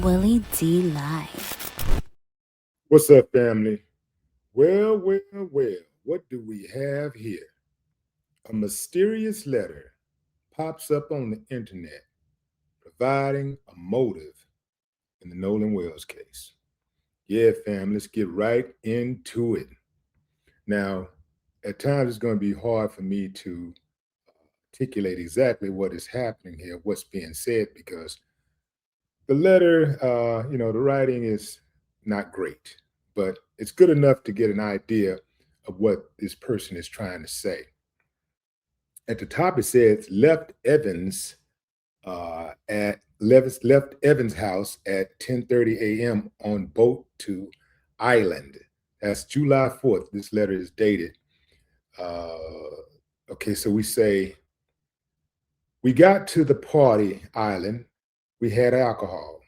Willie D live. What's up, family? Well, what do we have here? A mysterious letter pops up on the internet, providing a motive in the Nolan Wells case. Yeah, fam, let's get right into it. Now, at times it's going to be hard for me to articulate exactly what is happening here, what's being said, because the letter, the writing is not great, but it's good enough to get an idea of what this person is trying to say. At the top, it says left Evans' house at 10:30 a.m. on boat to Island. That's July 4th. This letter is dated. Uh, okay, so we say we got to the party island. We had alcohol.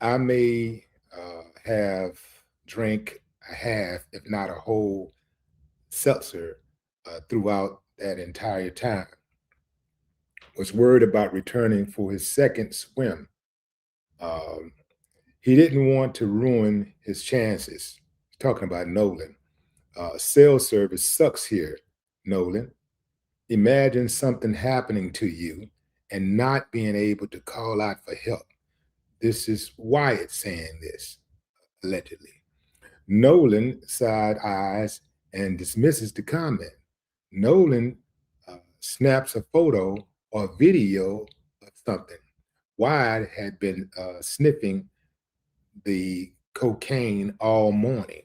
I may have drank a half, if not a whole seltzer throughout that entire time. Was worried about returning for his second swim. Um, he didn't want to ruin his chances. He's talking about Nolan. Cell service sucks here, Nolan. Imagine something happening to you and not being able to call out for help. This is Wyatt saying this, allegedly. Nolan side eyes and dismisses the comment. Nolan snaps a photo or video of something. Wyatt had been sniffing the cocaine all morning.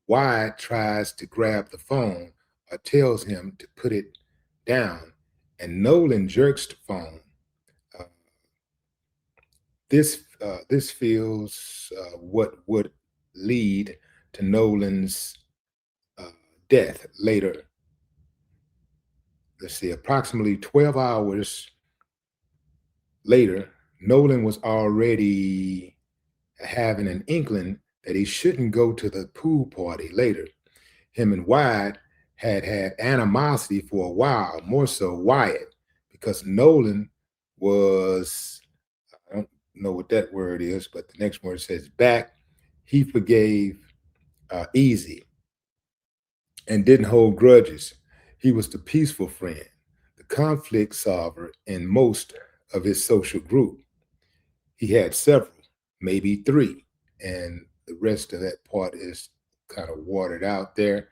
Wyatt tries to grab the phone or tells him to put it down, and Nolan jerks the phone. Uh, this feels what would lead to Nolan's uh, death later. Let's see, approximately 12 hours later, Nolan was already having an inkling that he shouldn't go to the pool party later. Him and Wyatt had animosity for a while, more so Wyatt, because Nolan was, I don't know what that word is, but the next word says back. He forgave easy and didn't hold grudges. He was the peaceful friend, the conflict solver in most of his social group. He had several, maybe three, and the rest of that part is kind of watered out there.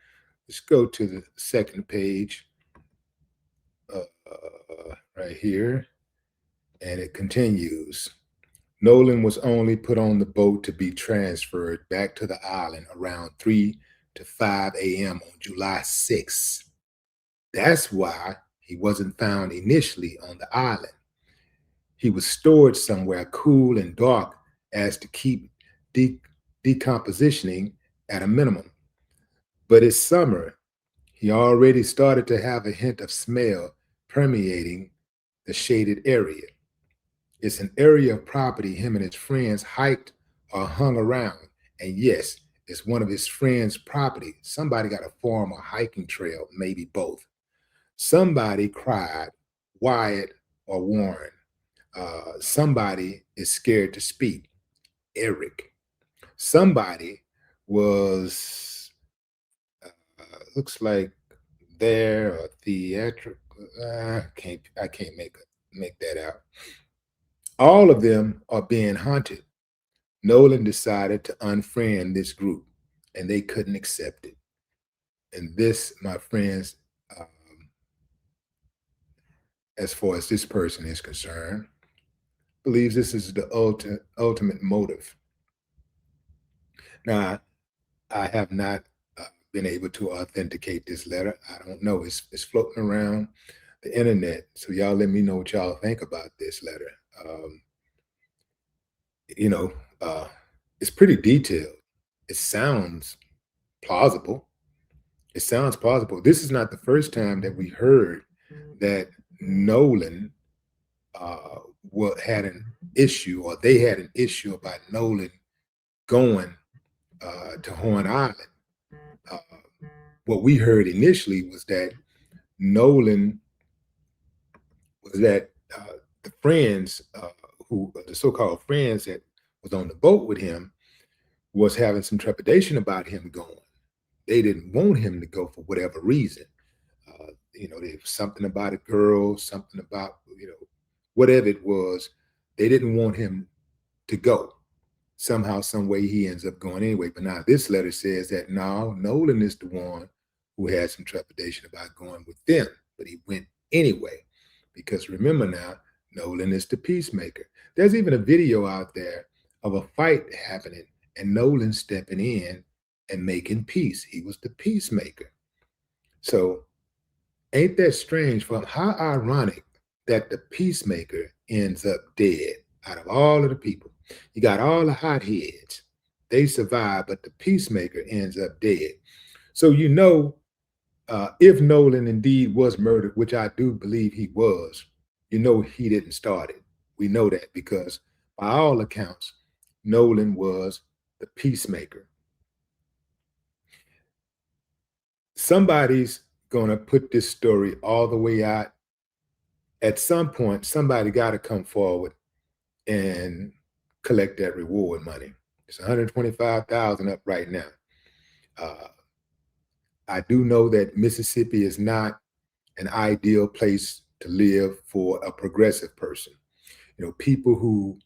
Let's go to the second page right here, and it continues. Nolan was only put on the boat to be transferred back to the island around 3 to 5 a.m. on July 6th. That's why he wasn't found initially on the island. He was stored somewhere cool and dark as to keep de- decompositioning at a minimum. But it's summer. He already started to have a hint of smell permeating the shaded area. It's an area of property him and his friends hiked or hung around. And yes, it's one of his friends' property. Somebody got a farm or hiking trail, maybe both. Somebody cried, Wyatt or Warren. Somebody is scared to speak, Eric. Somebody was, looks like there or theatrical. I can't make that out. All of them are being hunted. Nolan decided to unfriend this group, and they couldn't accept it. And this, my friends, as far as this person is concerned, believes this is the ultimate motive. Now, I have not been able to authenticate this letter. I don't know. It's floating around the internet. So y'all let me know what y'all think about this letter. Um, you know, uh, it's pretty detailed. It sounds plausible. It sounds plausible. This is not the first time that we heard that Nolan had an issue, or they had an issue about Nolan going to Horn Island. Uh, what we heard initially was that Nolan was that the friends the so-called friends that was on the boat with him was having some trepidation about him going. They didn't want him to go for whatever reason. There was something about a girl, something about, whatever it was. They didn't want him to go. Somehow, some way, he ends up going anyway. But now this letter says that no, Nolan is the one who had some trepidation about going with them, but he went anyway. Because remember now, Nolan is the peacemaker. There's even a video out there of a fight happening and Nolan stepping in and making peace. He was the peacemaker. So ain't that strange? For how ironic that the peacemaker ends up dead out of all of the people. You got all the hotheads. They survive, but the peacemaker ends up dead. So if Nolan indeed was murdered, which I do believe he was, he didn't start it. We know that because by all accounts, Nolan was the peacemaker. Somebody's going to put this story all the way out. At some point, somebody got to come forward and collect that reward money. It's $125,000 up right now. I do know that Mississippi is not an ideal place to live for a progressive person. People who,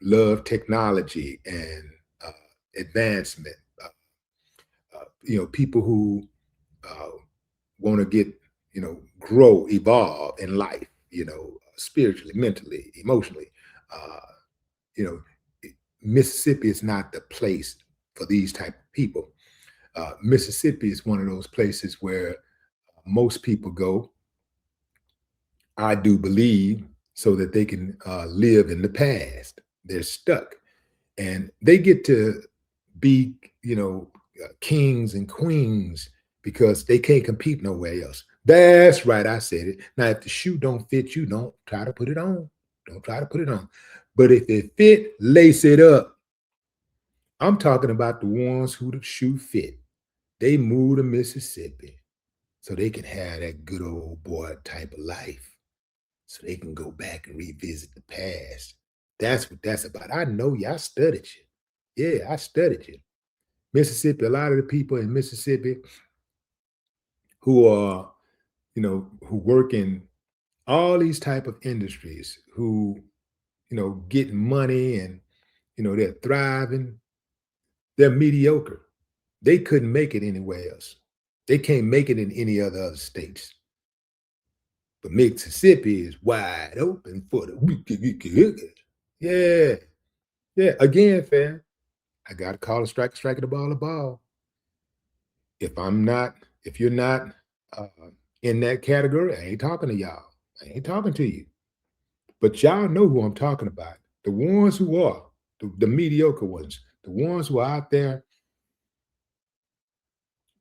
love technology and advancement. People who want to get, grow, evolve in life, spiritually, mentally, emotionally. Mississippi is not the place for these type of people. Mississippi is one of those places where most people go, I do believe, so that they can live in the past. They're stuck. And they get to be, kings and queens because they can't compete nowhere else. That's right, I said it. Now, if the shoe don't fit you, don't try to put it on. Don't try to put it on. But if it fit, lace it up. I'm talking about the ones who the shoe fit. They move to Mississippi so they can have that good old boy type of life. So they can go back and revisit the past. That's what that's about. I know you. I studied you. Yeah, I studied you. Mississippi, a lot of the people in Mississippi who are, who work in all these type of industries, who, get money and, they're thriving, they're mediocre. They couldn't make it anywhere else. They can't make it in any other states. But Mississippi is wide open for the yeah. Yeah. Again, fam, I gotta call a strike the ball a ball. If you're not uh, in that category, I ain't talking to y'all. I ain't talking to you. But y'all know who I'm talking about. The ones who are, the mediocre ones, the ones who are out there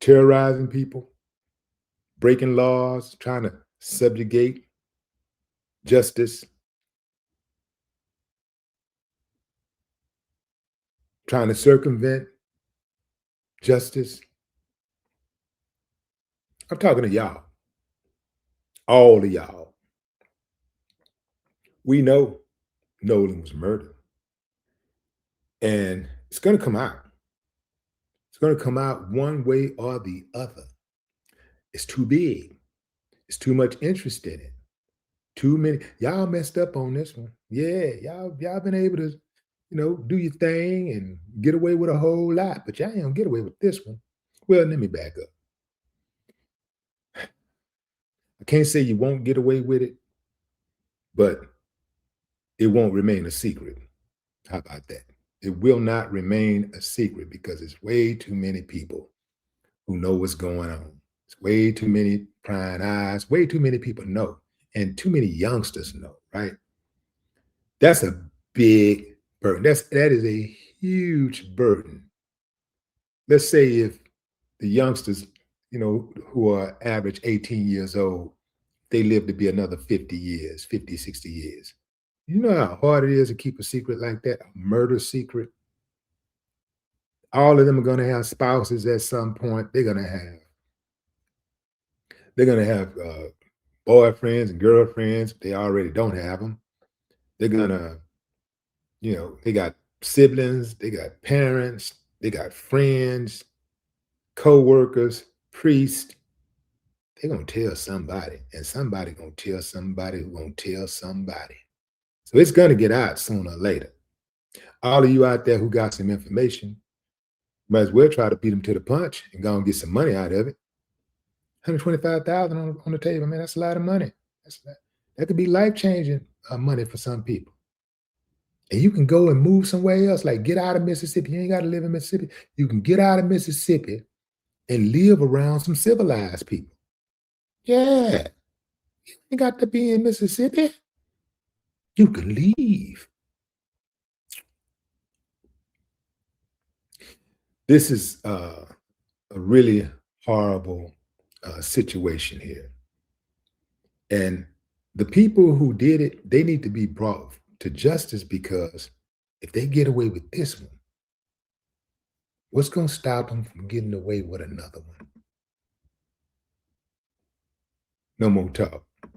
terrorizing people, breaking laws, trying to subjugate justice, trying to circumvent justice. I'm talking to y'all, all of y'all. We know Nolan was murdered. And it's going to come out. It's going to come out one way or the other. It's too big. It's too much interest in it. Too many. Y'all messed up on this one. Yeah, y'all been able to, do your thing and get away with a whole lot, but y'all ain't gonna get away with this one. Well, let me back up. I can't say you won't get away with it, but it won't remain a secret. How about that? It will not remain a secret because it's way too many people who know what's going on. It's way too many prying eyes, way too many people know, and too many youngsters know, right? That's a big burden. That is a huge burden. Let's say if the youngsters, who are average 18 years old, they live to be another 50 years, 50, 60 years. You know how hard it is to keep a secret like that, a murder secret? All of them are going to have spouses at some point. They're going to have boyfriends and girlfriends. They already don't have them. They're going to, They got siblings, they got parents, they got friends, co-workers, priests. They're gonna tell somebody, and somebody gonna tell somebody who gonna tell somebody. So it's gonna get out sooner or later. All of you out there who got some information, might as well try to beat them to the punch and go and get some money out of it. 125,000 on the table, man. That's a lot of money. That could be life-changing money for some people. And you can go and move somewhere else, like get out of Mississippi. You ain't got to live in Mississippi. You can get out of Mississippi and live around some civilized people. Yeah. You ain't got to be in Mississippi. You can leave. This is a really horrible situation here. And the people who did it, they need to be brought to justice, because if they get away with this one, what's going to stop them from getting away with another one? No more talk.